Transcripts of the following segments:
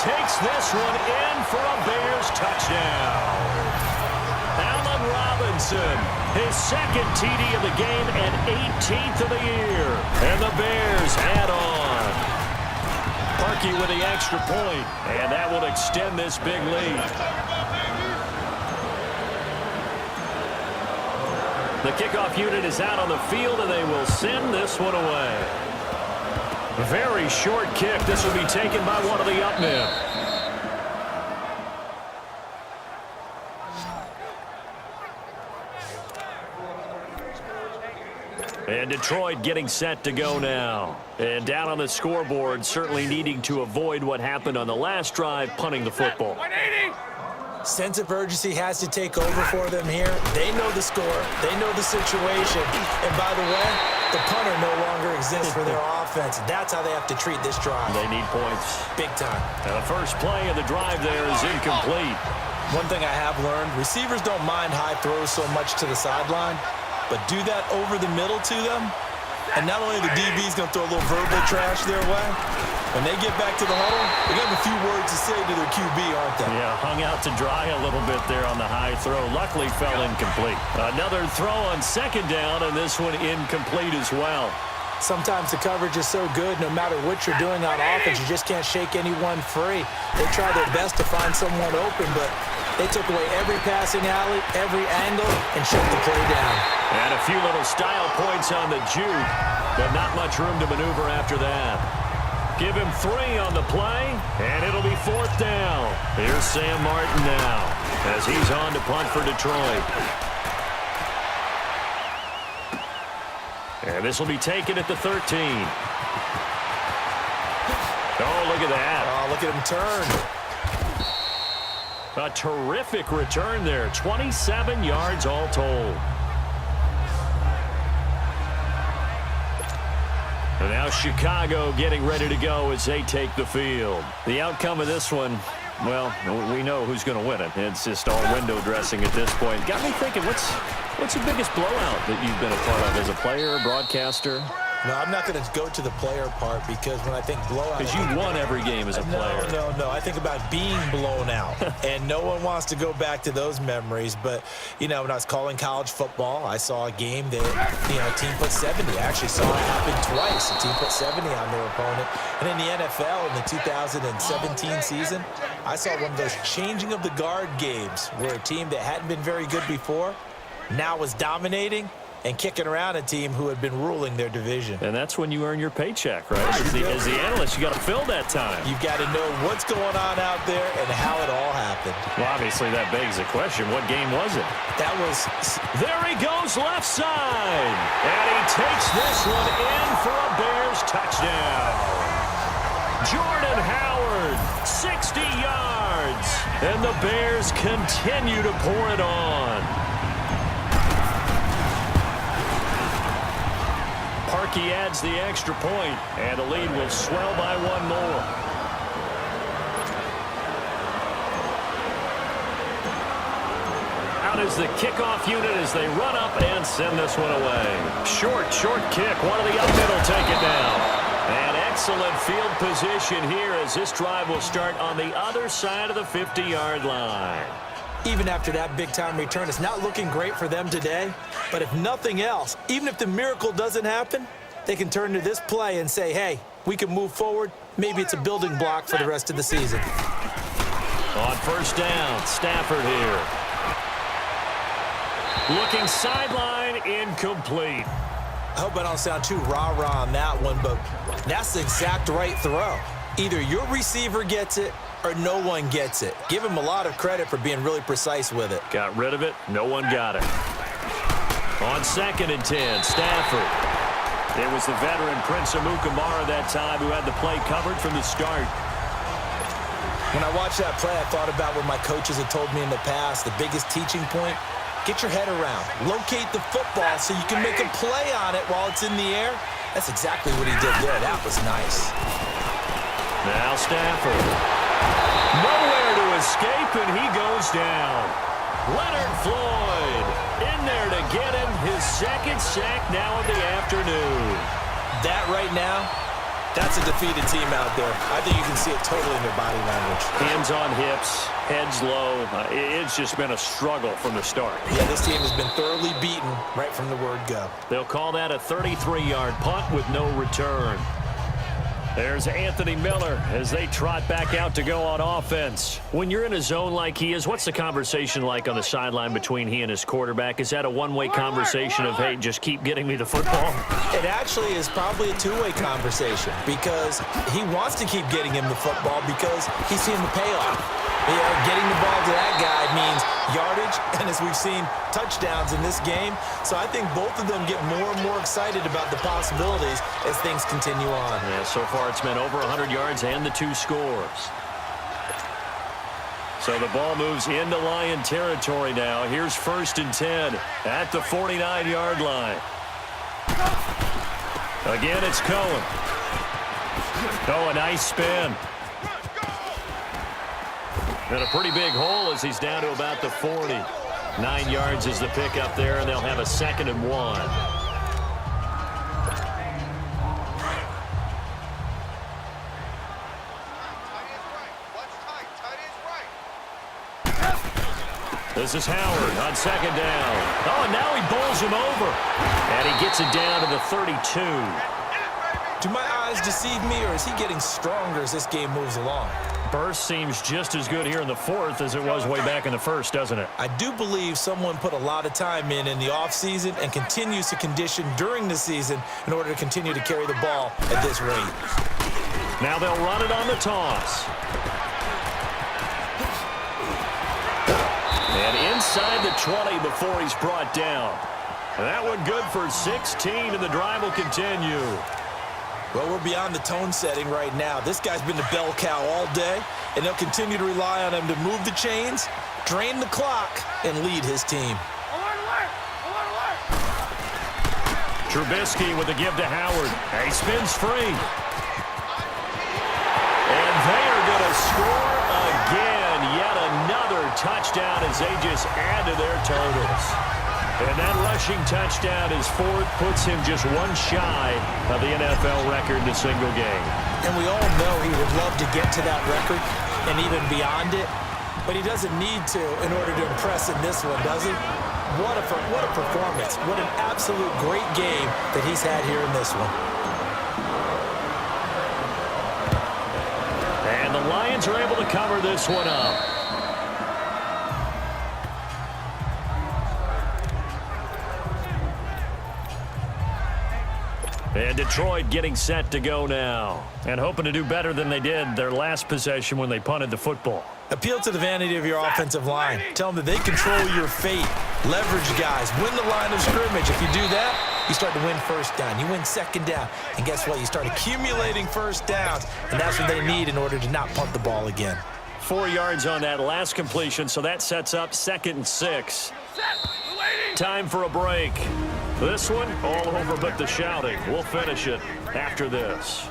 takes this one in for a Bears touchdown. Allen Robinson, his second TD of the game and 18th of the year. And the Bears add on. Parkey with the extra point, and that will extend this big lead. The kickoff unit is out on the field, and they will send this one away. A very short kick. This will be taken by one of the up men. And Detroit getting set to go now. And down on the scoreboard, certainly needing to avoid what happened on the last drive, punting the football. 180. Sense of urgency has to take over for them here. They know the score. They know the situation. And by the way, the punter no longer exists for their offense. That's how they have to treat this drive. They need points. Big time. And the first play of the drive there is incomplete. One thing I have learned, receivers don't mind high throws so much to the sideline, but do that over the middle to them, and not only the DB's going to throw a little verbal trash their way, when they get back to the huddle, they got a few words to say to their QB, aren't they? Yeah, hung out to dry a little bit there on the high throw. Luckily fell incomplete. Another throw on second down, and this one incomplete as well. Sometimes the coverage is so good, no matter what you're doing on offense, you just can't shake anyone free. They try their best to find someone open, but they took away every passing alley, every angle, and shut the play down. And a few little style points on the juke, but not much room to maneuver after that. Give him 3 on the play, and it'll be 4th down. Here's Sam Martin now as he's on to punt for Detroit. And this will be taken at the 13. Oh, look at that. Oh, look at him turn. A terrific return there. 27 yards all told. And now Chicago getting ready to go as they take the field. The outcome of this one, well, we know who's going to win it. It's just all window dressing at this point. Got me thinking, what's the biggest blowout that you've been a part of as a player, broadcaster? No, I'm not going to go to the player part because when I think blowout... Because you won every game as a player. No. I think about being blown out. And no one wants to go back to those memories. But, you know, when I was calling college football, I saw a game that, a team put 70. I actually saw it happen twice. A team put 70 on their opponent. And in the NFL, in the 2017 season, I saw one of those changing of the guard games where a team that hadn't been very good before now was dominating and kicking around a team who had been ruling their division. And that's when you earn your paycheck, right? As the analyst, you got to fill that time. You've got to know what's going on out there and how it all happened. Well, obviously, that begs the question, what game was it? That was... There he goes left side. And he takes this one in for a Bears touchdown. Jordan Howard, 60 yards. And the Bears continue to pour it on. Parkey adds the extra point, and the lead will swell by 1 more. Out is the kickoff unit as they run up and send this one away. Short kick. One of the up middle take it down. And excellent field position here as this drive will start on the other side of the 50-yard line. Even after that big-time return, it's not looking great for them today. But if nothing else, even if the miracle doesn't happen, they can turn to this play and say, hey, we can move forward. Maybe it's a building block for the rest of the season. On first down, Stafford here. Looking sideline, incomplete. I hope I don't sound too rah-rah on that one, but that's the exact right throw. Either your receiver gets it or no one gets it. Give him a lot of credit for being really precise with it. Got rid of it. No one got it. On 2nd and 10, Stafford. It was the veteran Prince Amukamara that time who had the play covered from the start. When I watched that play, I thought about what my coaches had told me in the past. The biggest teaching point, get your head around. Locate the football so you can make a play on it while it's in the air. That's exactly what he did there. That was nice. Now Stafford. Nowhere to escape, and he goes down. Leonard Floyd in there to get him his 2nd sack now of the afternoon. That right now, That's a defeated team out there. I think you can see it totally in their body language. Hands on hips, heads low. It's just been a struggle from the start. Yeah, this team has been thoroughly beaten right from the word go. They'll call that a 33-yard punt with no return. There's Anthony Miller as they trot back out to go on offense. When you're in a zone like he is, what's the conversation like on the sideline between he and his quarterback? Is that a one-way conversation of, hey, just keep getting me the football? It actually is probably a two-way conversation because he wants to keep getting him the football because he's seeing the payoff. Getting the ball to that guy means yardage, and as we've seen, touchdowns in this game. So I think both of them get more and more excited about the possibilities as things continue on. Yeah, so far it's been over 100 yards and the 2 scores. So the ball moves into Lion territory now. Here's 1st and 10 at the 49-yard line. Again, it's Cohen. Oh, a nice spin. And a pretty big hole as he's down to about the 40. 9 yards is the pickup there, and they'll have a 2nd and 1. This is Howard on 2nd down. Oh, and now he bowls him over. And he gets it down to the 32. Do my eyes deceive me, or is he getting stronger as this game moves along? Burst seems just as good here in the 4th as it was way back in the 1st, doesn't it? I do believe someone put a lot of time in the offseason and continues to condition during the season in order to continue to carry the ball at this rate. Now they'll run it on the toss. And inside the 20 before he's brought down. And that one good for 16, and the drive will continue. Well, we're beyond the tone setting right now. This guy's been the bell cow all day, and they'll continue to rely on him to move the chains, drain the clock, and lead his team. Trubisky with a give to Howard. He spins free. And they are going to score again. Yet another touchdown as they just add to their totals. And that rushing touchdown is 4th, puts him just one shy of the NFL record in a single game. And we all know he would love to get to that record and even beyond it, but he doesn't need to in order to impress in this one, does he? What a performance. What an absolute great game that he's had here in this one. And the Lions are able to cover this one up. And Detroit getting set to go now. And hoping to do better than they did their last possession when they punted the football. Appeal to the vanity of your offensive line. Tell them that they control your fate. Leverage guys. Win the line of scrimmage. If you do that, you start to win 1st down. You win 2nd down. And guess what? You start accumulating 1st downs. And that's what they need in order to not punt the ball again. 4 yards on that last completion, so that sets up 2nd and 6. Time for a break. This one, all over but the shouting. We'll finish it after this.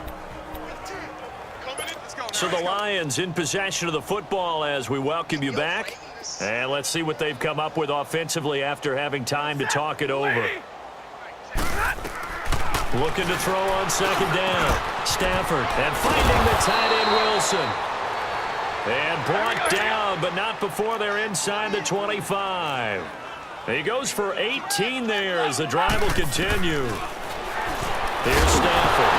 So the Lions in possession of the football as we welcome you back. And let's see what they've come up with offensively after having time to talk it over. Looking to throw on 2nd down. Stafford, and finding the tight end Wilson. And brought down, but not before they're inside the 25. He goes for 18 there as the drive will continue. Here's Stafford.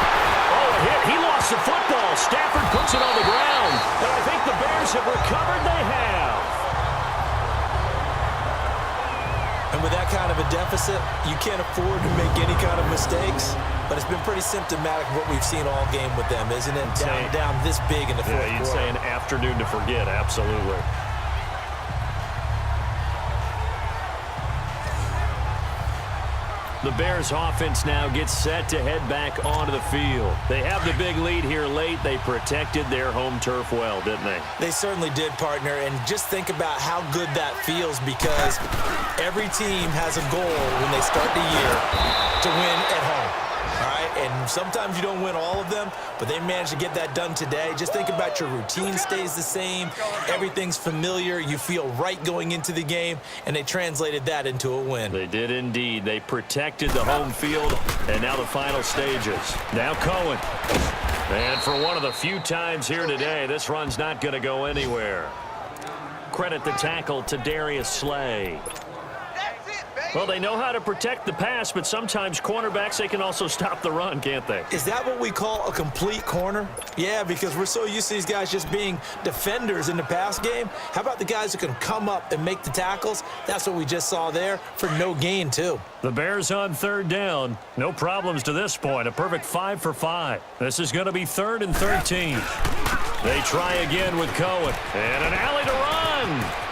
Oh, a hit. He lost the football. Stafford puts it on the ground. And I think the Bears have recovered. They have. And with that kind of a deficit, you can't afford to make any kind of mistakes. But it's been pretty symptomatic of what we've seen all game with them, isn't it? Down this big in the 4th quarter. Yeah, you'd say an afternoon to forget. Absolutely. The Bears offense now gets set to head back onto the field. They have the big lead here late. They protected their home turf well, didn't they? They certainly did, partner. And just think about how good that feels because every team has a goal when they start the year to win at home. All right, and sometimes you don't win all of them, but they managed to get that done today. Just think about your routine stays the same. Everything's familiar. You feel right going into the game, and they translated that into a win. They did indeed. They protected the home field, and now the final stages. Now Cohen. And for one of the few times here today, this run's not going to go anywhere. Credit the tackle to Darius Slay. Well, they know how to protect the pass, but sometimes cornerbacks, they can also stop the run, can't they? Is that what we call a complete corner? Yeah, because we're so used to these guys just being defenders in the pass game. How about the guys who can come up and make the tackles? That's what we just saw there for no gain, too. The Bears on third down. No problems to this point. A perfect 5 for 5. This is going to be 3rd and 13. They try again with Cohen. And an alley to run.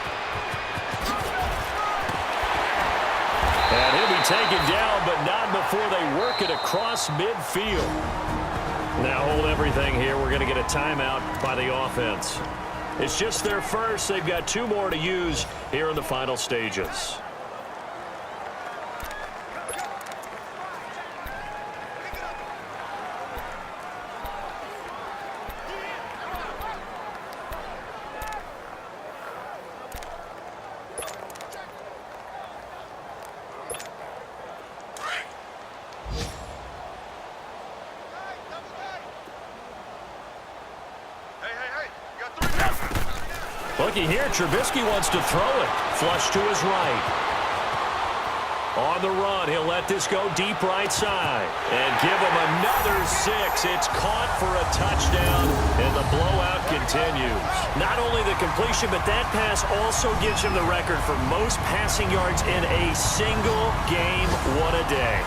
And he'll be taken down, but not before they work it across midfield. Now hold everything here. We're going to get a timeout by the offense. It's just their first. They've got 2 more to use here in the final stages. Looky here, Trubisky wants to throw it. Flush to his right. On the run, he'll let this go deep right side. And give him another 6. It's caught for a touchdown, and the blowout continues. Not only the completion, but that pass also gives him the record for most passing yards in a single game. What a day.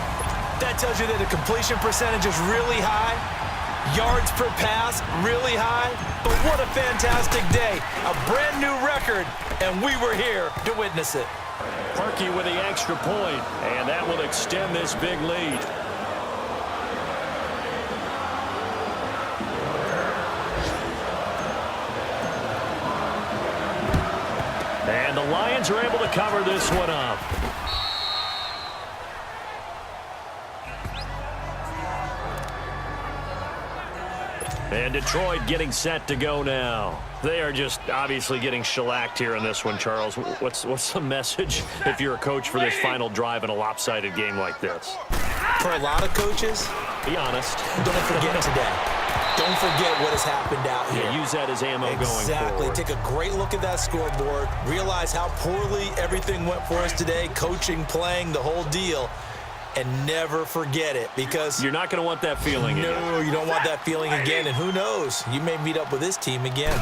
That tells you that the completion percentage is really high. Yards per pass, really high. But what a fantastic day. A brand new record, and we were here to witness it. Perky with the extra point, and that will extend this big lead. And the Lions are able to cover this one up. And Detroit getting set to go now. They are just obviously getting shellacked here in this one, Charles. What's the message if you're a coach for this final drive in a lopsided game like this? For a lot of coaches, be honest. Don't forget today. Don't forget what has happened out here. Yeah, use that as ammo going forward. Exactly. Take a great look at that scoreboard. Realize how poorly everything went for us today. Coaching, playing, the whole deal. And never forget it, because you're not going to want that feeling again. No, you don't want that feeling again. And who knows? You may meet up with this team again.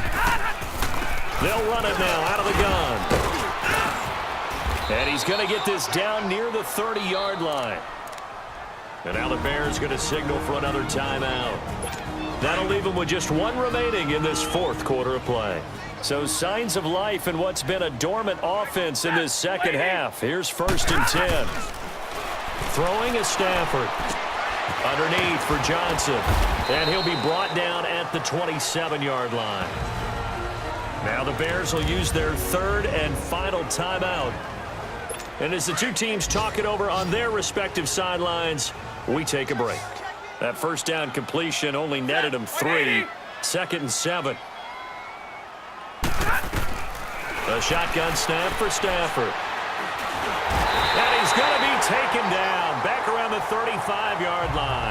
They'll run it now out of the gun. And he's going to get this down near the 30-yard line. And now the Bears going to signal for another timeout. That'll leave them with just 1 remaining in this 4th quarter of play. So signs of life in what's been a dormant offense in this second half. Here's 1st and 10. Throwing is Stafford. Underneath for Johnson. And he'll be brought down at the 27-yard line. Now the Bears will use their 3rd and final timeout. And as the 2 teams talk it over on their respective sidelines, we take a break. That first down completion only netted him 3. 2nd and 7. A shotgun snap for Stafford. And he's going to be taken down back around the 35-yard line.